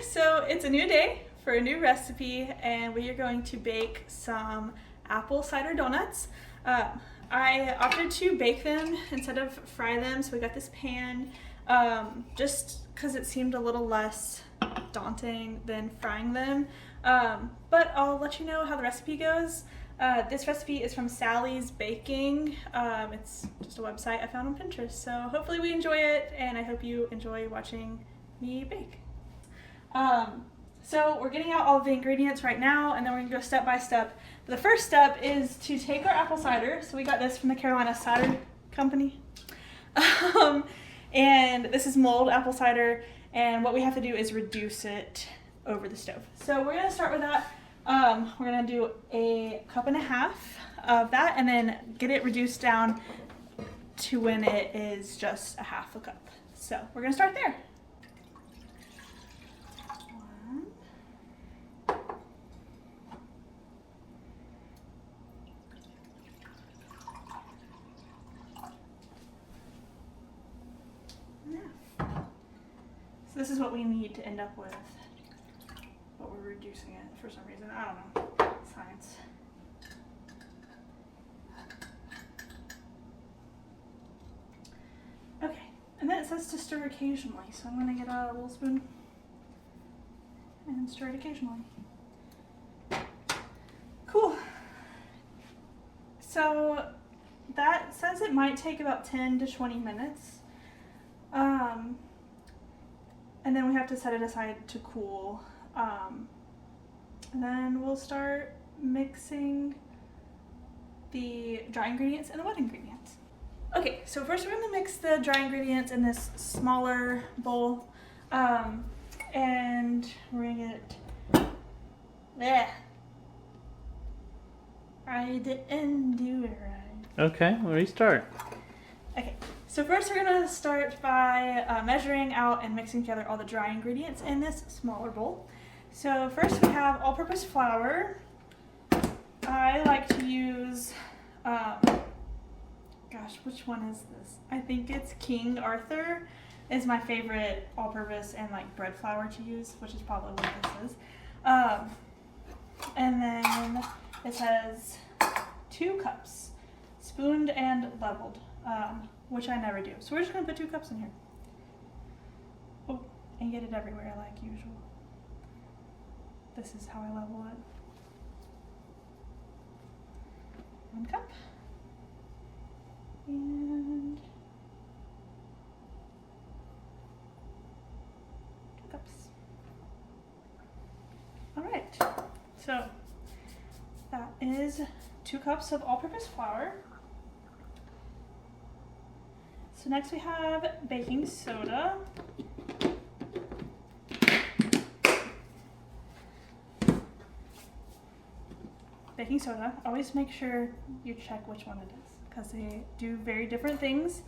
so it's a new day for a new recipe, and we are going to bake some apple cider donuts. I opted to bake them instead of fry them, so we got this pan just because it seemed a little less daunting than frying them. But I'll let you know how the recipe goes. This recipe is from Sally's Baking. It's just a website I found on Pinterest, so hopefully we enjoy it, and I hope you enjoy watching me bake. So we're getting out all of the ingredients right now, and then we're gonna go step by step. The first step is to take our apple cider. So we got this from the Carolina Cider Company. And this is mulled apple cider, and what we have to do is reduce it over the stove. So we're gonna start with that. We're gonna do 1.5 cups of that, and then get it reduced down to when it is just 1/2 cup. So we're gonna start there. So this is what we need to end up with, but we're reducing it for some reason. I don't know. Science. Okay, and then it says to stir occasionally, so I'm going to get a little spoon and stir it occasionally. Cool. So that says it might take about 10 to 20 minutes. And then we have to set it aside to cool. And then we'll start mixing the dry ingredients and the wet ingredients. Okay, so first we're gonna mix the dry ingredients in this smaller bowl. And we're gonna get I didn't do it right. Okay, we'll restart. Okay, so first we're gonna start by measuring out and mixing together all the dry ingredients in this smaller bowl. So first we have all-purpose flour. I like to use, gosh, which one is this? I think it's King Arthur is my favorite all-purpose and like bread flour to use, which is probably what this is. And then it says 2 cups, spooned and leveled. Which I never do. So we're just gonna put 2 cups in here. Oh, and get it everywhere like usual. This is how I level it. 1 cup. And 2 cups. All right, so that is 2 cups of all-purpose flour. So next we have baking soda. Baking soda, always make sure you check which one it is because they do very different things.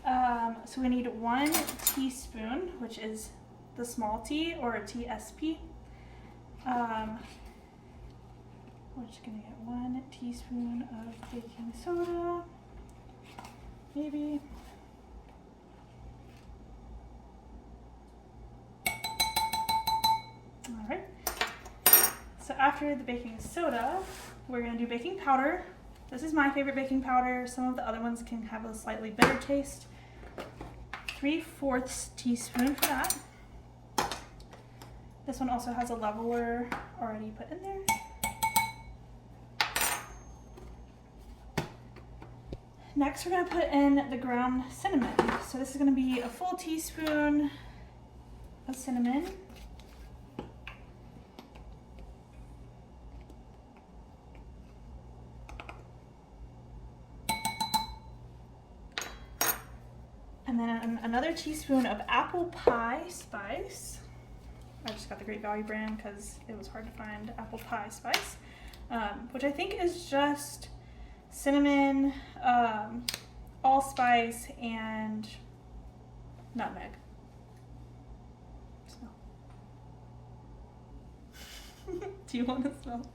So we need 1 teaspoon, which is the small t or a TSP. We're just gonna get 1 teaspoon of baking soda, maybe. All right, so after the baking soda, we're gonna do baking powder. This is my favorite baking powder. Some of the other ones can have a slightly bitter taste. 3/4 teaspoon for that. This one also has a leveler already put in there. Next, we're gonna put in the ground cinnamon. So this is gonna be a full teaspoon of cinnamon. And then another teaspoon of apple pie spice. I just got the Great Value brand because it was hard to find apple pie spice, which I think is just cinnamon, allspice, and nutmeg. Smell. Do you want to smell?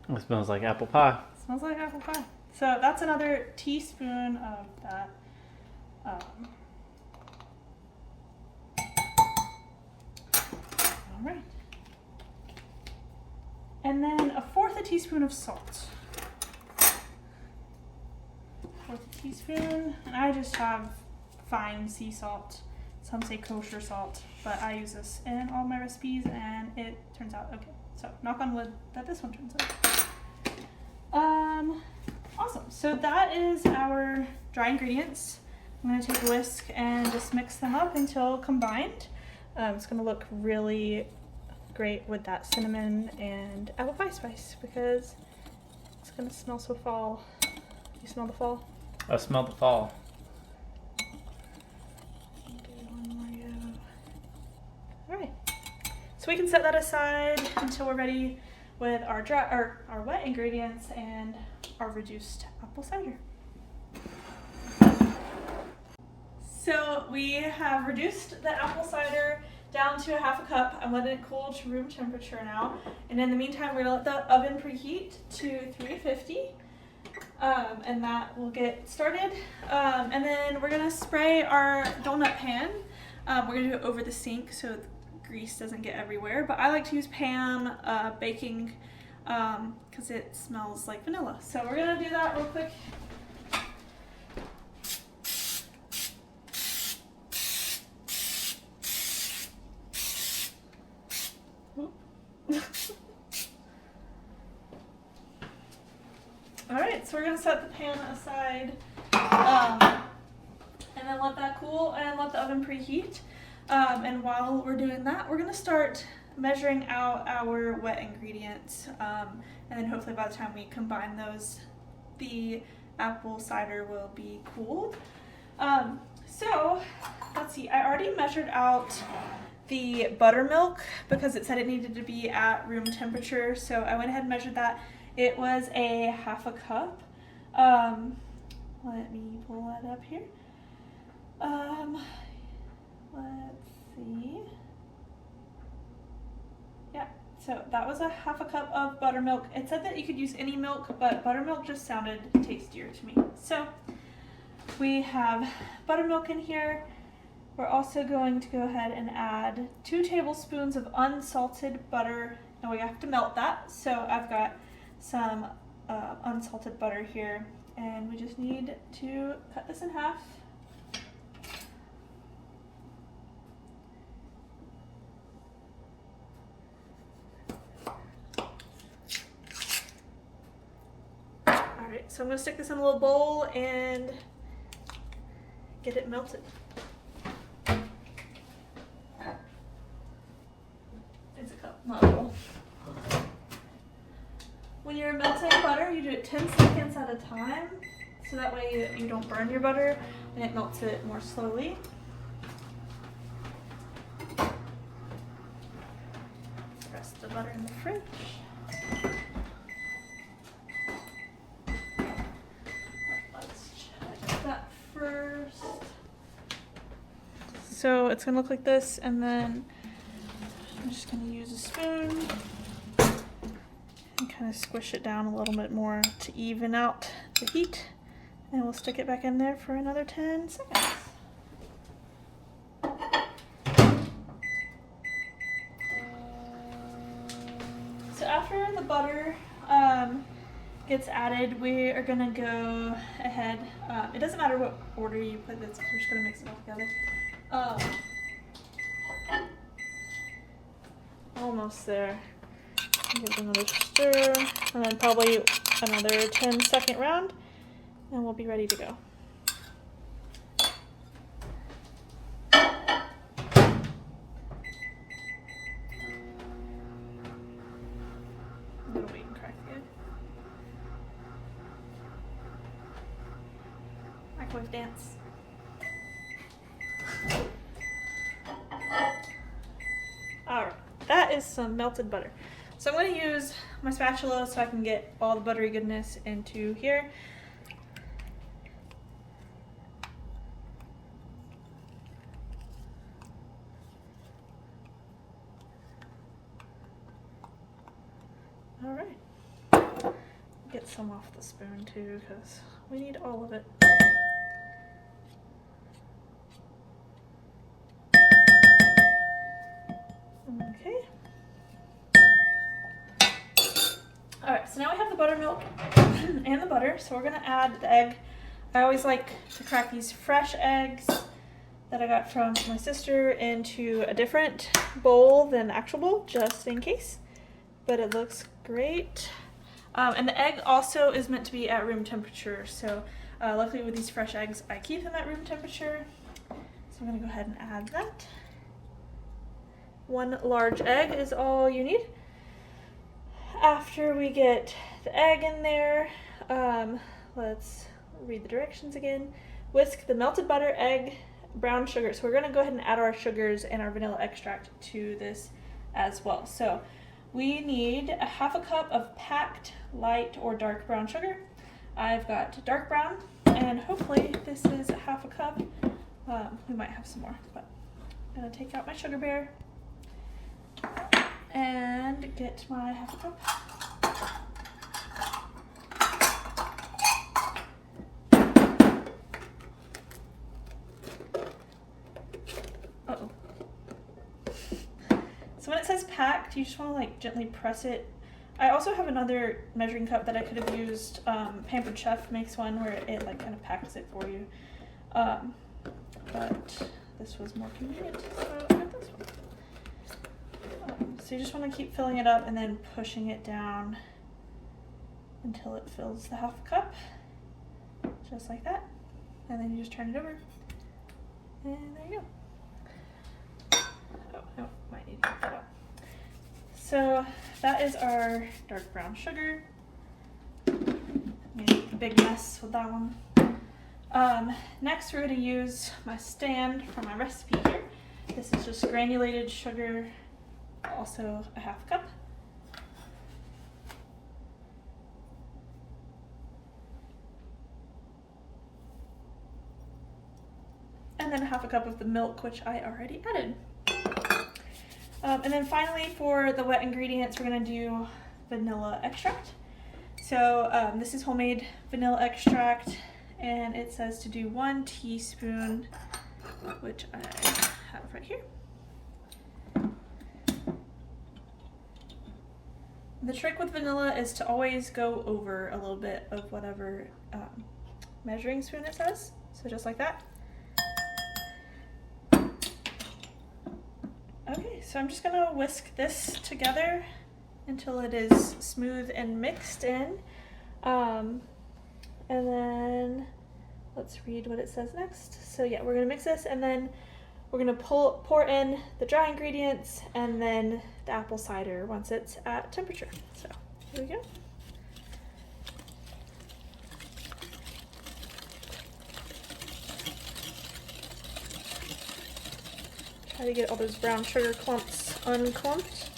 It smells like apple pie. It smells like apple pie. So that's another teaspoon of that. And then 1/4 teaspoon of salt. 1/4 teaspoon, and I just have fine sea salt. Some say kosher salt, but I use this in all my recipes and it turns out okay. So knock on wood that this one turns out. Awesome. So that is our dry ingredients. I'm going to take a whisk and just mix them up until combined. It's going to look really great with that cinnamon and apple pie spice because it's going to smell so fall. You smell the fall? I smell the fall. All right. So we can set that aside until we're ready with our dry or our wet ingredients and our reduced apple cider. So we have reduced the apple cider down to 1/2 cup. I'm letting it cool to room temperature now. And in the meantime, we're gonna let the oven preheat to 350. And that will get started. And then we're gonna spray our donut pan. We're gonna do it over the sink so the grease doesn't get everywhere. But I like to use Pam baking because it smells like vanilla. So we're gonna do that real quick. All right, so we're gonna set the pan aside and then let that cool and let the oven preheat. And while we're doing that, we're gonna start measuring out our wet ingredients. And then hopefully by the time we combine those, the apple cider will be cooled. So let's see, I already measured out the buttermilk because it said it needed to be at room temperature. So I went ahead and measured that. It was a 1/2 cup. Let me pull that up here. Let's see. Yeah, so that was a 1/2 cup of buttermilk. It said that you could use any milk, but buttermilk just sounded tastier to me. So we have buttermilk in here. We're also going to go ahead and add 2 tablespoons of unsalted butter, and we have to melt that. So I've got some unsalted butter here, and we just need to cut this in half. Alright, so I'm going to stick this in a little bowl and get it melted. It's a cup, not a bowl. When you're melting butter, you do it 10 seconds at a time, so that way you don't burn your butter and it melts it more slowly. Rest the butter in the fridge. Let's check that first. So it's gonna look like this, and then I'm just gonna use a spoon and kind of squish it down a little bit more to even out the heat, and we'll stick it back in there for another 10 seconds. So after the butter gets added, we are gonna go ahead, it doesn't matter what order you put this, we're just gonna mix it all together. Almost there. Give it another stir, and then probably another 10-second round, and we'll be ready to go. I'm gonna wait and crack the egg. Microwave dance. Alright, that is some melted butter. So I'm going to use my spatula so I can get all the buttery goodness into here. All right. Get some off the spoon too because we need all of it. Okay. All right, so now we have the buttermilk and the butter, so we're gonna add the egg. I always like to crack these fresh eggs that I got from my sister into a different bowl than the actual bowl, just in case. But it looks great. And the egg also is meant to be at room temperature, so luckily with these fresh eggs, I keep them at room temperature. So I'm gonna go ahead and add that. 1 large egg is all you need. After we get the egg in there, let's read the directions again. Whisk the melted butter, egg, brown sugar. So we're gonna go ahead and add our sugars and our vanilla extract to this as well. So we need a 1/2 cup of packed light or dark brown sugar. I've got dark brown, and hopefully this is a 1/2 cup. We might have some more, but I'm gonna take out my sugar bear and get my 1/2 cup. Uh-oh. So when it says packed, you just want to like gently press it. I also have another measuring cup that I could have used. Pampered Chef makes one where it like kind of packs it for you. But this was more convenient, so I got this one. So you just want to keep filling it up and then pushing it down until it fills the 1/2 cup, just like that. And then you just turn it over, and there you go. Oh, no, might need to get that out. So that is our dark brown sugar. Made a big mess with that one. Next we're going to use my stand for my recipe here. This is just granulated sugar, also a 1/2 cup. And then a 1/2 cup of the milk, which I already added. And then finally for the wet ingredients, we're gonna do vanilla extract. So this is homemade vanilla extract, and it says to do 1 teaspoon, which I have right here. The trick with vanilla is to always go over a little bit of whatever measuring spoon it says. So just like that. Okay, so I'm just gonna whisk this together until it is smooth and mixed in. And then let's read what it says next. So yeah, we're gonna mix this, and then we're gonna pour in the dry ingredients and then the apple cider once it's at temperature. So here we go. Try to get all those brown sugar clumps unclumped.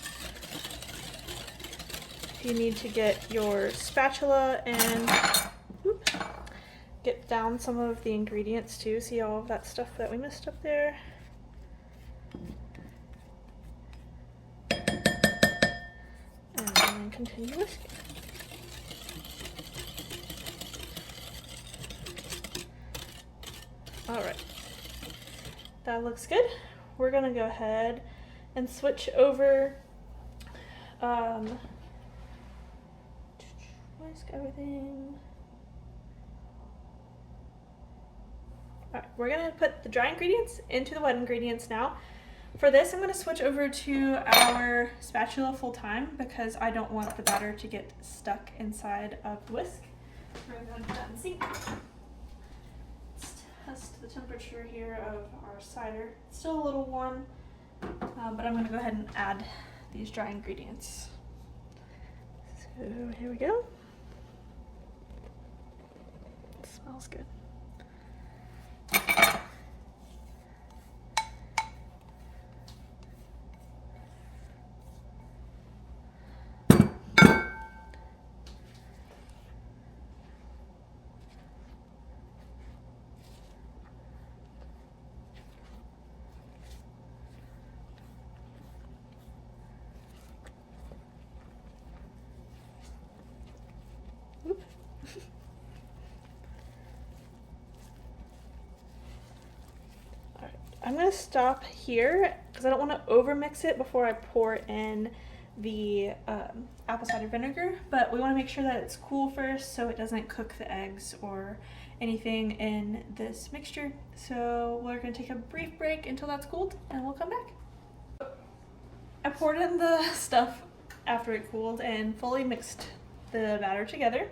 If you need to get your spatula and get down some of the ingredients too, see all of that stuff that we missed up there. And then continue whisking. All right, that looks good. We're gonna go ahead and switch over, whisk everything. All right, we're gonna put the dry ingredients into the wet ingredients now. For this, I'm gonna switch over to our spatula full time because I don't want the batter to get stuck inside of the whisk. We're gonna go ahead and put that in the sink. Test the temperature here of our cider. It's still a little warm, but I'm going to go ahead and add these dry ingredients. So here we go. It smells good. I'm going to stop here because I don't want to over mix it before I pour in the apple cider vinegar, but we want to make sure that it's cool first so it doesn't cook the eggs or anything in this mixture. So we're going to take a brief break until that's cooled and we'll come back. I poured in the stuff after it cooled and fully mixed the batter together.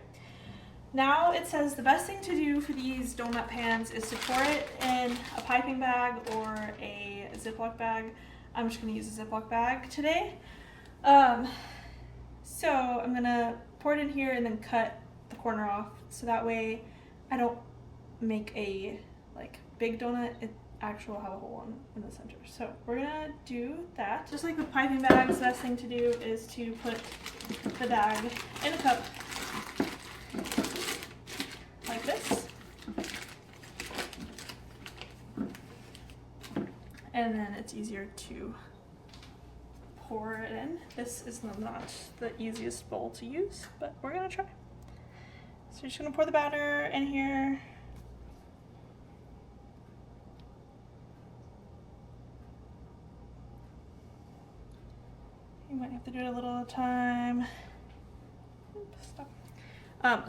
Now it says the best thing to do for these donut pans is to pour it in a piping bag or a Ziploc bag. I'm just going to use a Ziploc bag today. So I'm going to pour it in here and then cut the corner off so that way I don't make a like big donut. It actually will have a hole in the center. So we're going to do that. Just like with piping bags, the best thing to do is to put the bag in a cup like this, and then it's easier to pour it in. This is not the easiest bowl to use, but we're gonna try. So you're just gonna pour the batter in here. You might have to do it a little at a time. Oops, stop.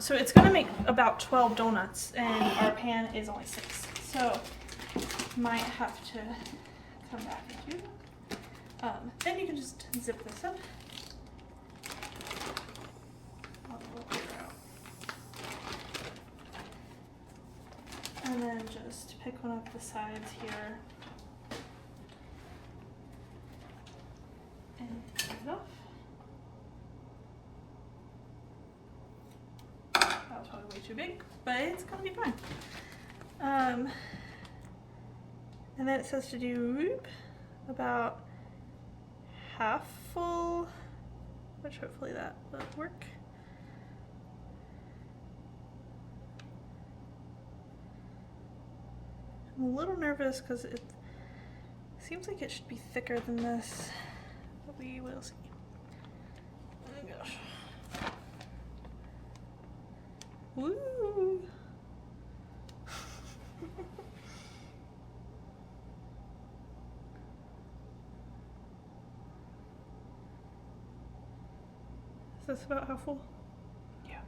So it's gonna make about 12 donuts and our pan is only 6. So might have to come back and do that. Then you can just zip this up. And then just pick one of the sides here and take it off. That was probably way too big, but it's gonna be fine. And then it says to do about half full, which hopefully that will work. I'm a little nervous because it seems like it should be thicker than this, but we will see. Oh my gosh. Woo! Is this about how full? Yeah.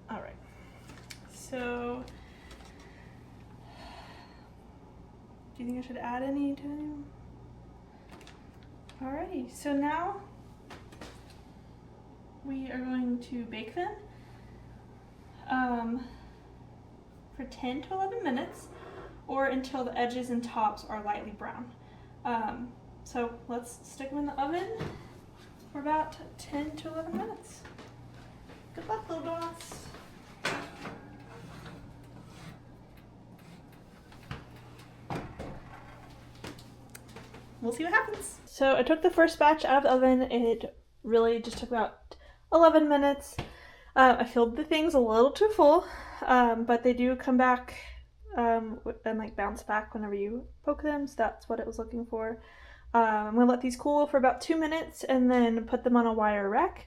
All right. So, do you think I should add any to them? Alrighty, so now we are going to bake them for 10 to 11 minutes or until the edges and tops are lightly brown. So let's stick them in the oven for about 10 to 11 minutes. Good luck, little donuts. We'll see what happens. So I took the first batch out of the oven. It really just took about 11 minutes. I filled the things a little too full, but they do come back and like bounce back whenever you poke them, so that's what it was looking for. I'm gonna let these cool for about 2 minutes and then put them on a wire rack,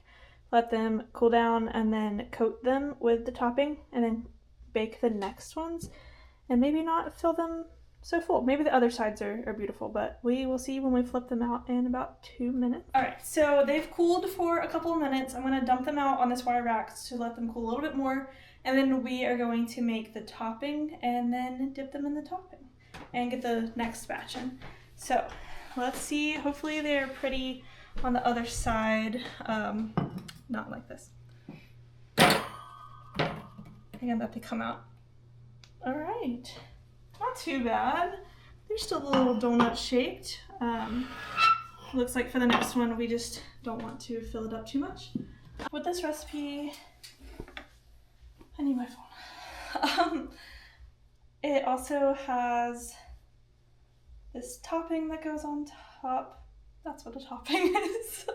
let them cool down, and then coat them with the topping and then bake the next ones and maybe not fill them so full. Maybe the other sides are beautiful, but we will see when we flip them out in about 2 minutes. All right, so they've cooled for a couple of minutes. I'm gonna dump them out on this wire rack to let them cool a little bit more, and then we are going to make the topping and then dip them in the topping and get the next batch in. So let's see, hopefully they're pretty on the other side, not like this. Again, that they come out. All right. Not too bad. They're still a little donut shaped. Looks like for the next one, we just don't want to fill it up too much. With this recipe, I need my phone. It also has this topping that goes on top. That's what a topping is.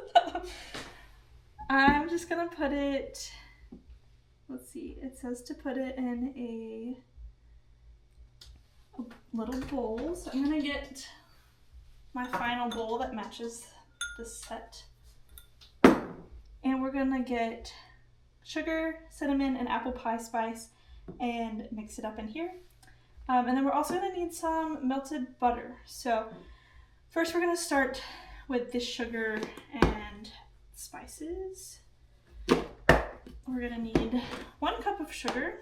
I'm just gonna put it, let's see, it says to put it in a little bowl. So I'm gonna get my final bowl that matches the set. And we're gonna get sugar, cinnamon, and apple pie spice and mix it up in here. And then we're also going to need some melted butter. So first we're going to start with this sugar and spices. We're going to need 1 cup of sugar.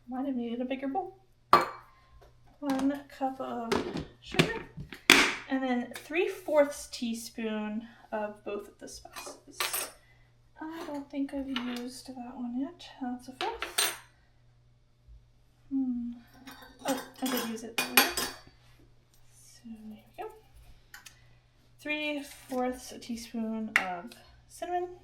Might have needed a bigger bowl. 1 cup of sugar, and then 3/4 teaspoon of both of the spices. I don't think I've used that one yet. That's a 1/4. Oh, I did use it earlier. So there we go. 3/4 teaspoon of cinnamon.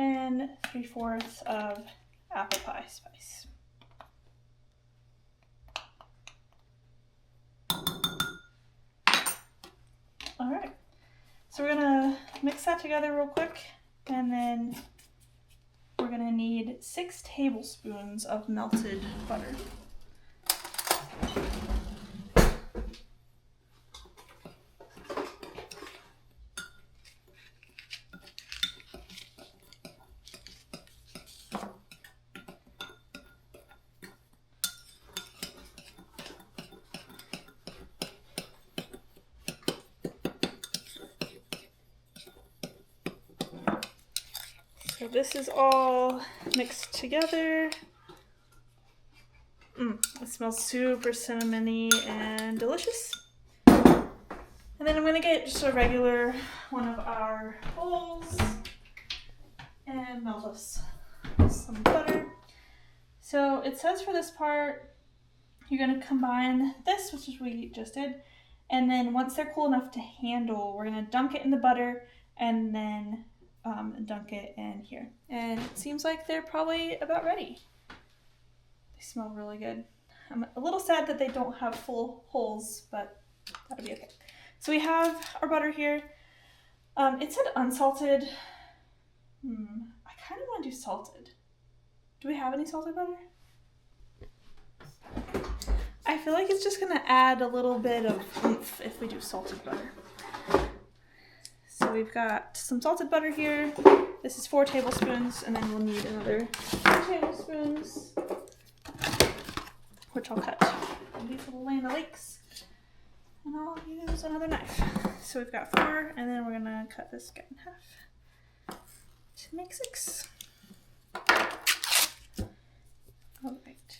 And 3/4 of apple pie spice. All right, so we're gonna mix that together real quick, and then we're gonna need 6 tablespoons of melted butter. So this is all mixed together. It smells super cinnamony and delicious. And then I'm gonna get just a regular one of our bowls and melt us some butter. So it says for this part, you're gonna combine this, which is what we just did, and then once they're cool enough to handle, we're gonna dunk it in the butter and then dunk it in here. And it seems like they're probably about ready. They smell really good. I'm a little sad that they don't have full holes, but that'll be okay. So we have our butter here. It said unsalted. I kind of want to do salted. Do we have any salted butter? I feel like it's just gonna add a little bit of oomph if we do salted butter. So we've got some salted butter here. This is 4 tablespoons, and then we'll need another 2 tablespoons, which I'll cut in these little Land O'Lakes. And I'll use another knife. So we've got 4, and then we're gonna cut this guy in half to make 6. All right. Perfect.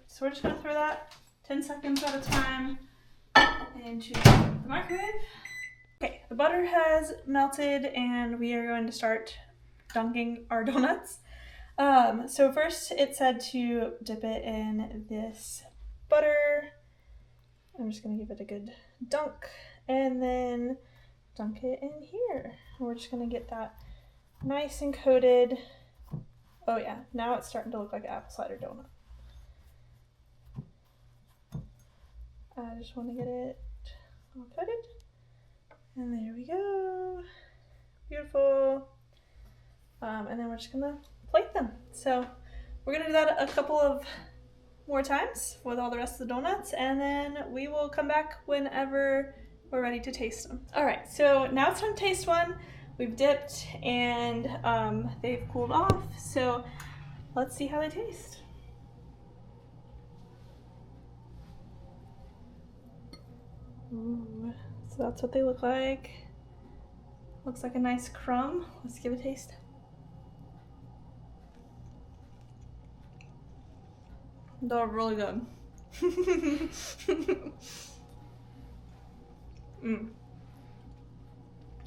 So we're just gonna throw that 10 seconds at a time into the microwave. Okay, the butter has melted and we are going to start dunking our donuts. So first it said to dip it in this butter. I'm just gonna give it a good dunk and then dunk it in here. We're just gonna get that nice and coated. Oh yeah, now it's starting to look like an apple cider donut. I just want to get it all coated. And there we go. Beautiful. And then we're just gonna plate them. So we're gonna do that a couple of more times with all the rest of the donuts, and then we will come back whenever we're ready to taste them. All right, so now it's time to taste one. We've dipped and they've cooled off. So let's see how they taste. Ooh, so that's what they look like. Looks like a nice crumb. Let's give it a taste. They're really good.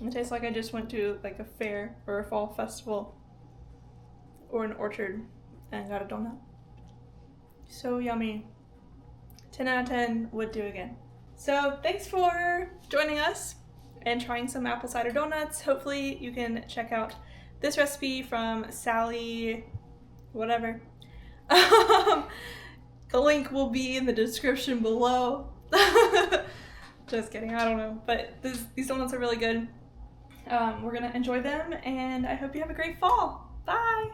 It tastes like I just went to like a fair or a fall festival or an orchard and got a donut. So yummy. 10 out of 10 would do again. So thanks for joining us and trying some apple cider donuts. Hopefully you can check out this recipe from Sally, whatever. The link will be in the description below. Just kidding, I don't know. But these donuts are really good. We're gonna enjoy them, and I hope you have a great fall. Bye!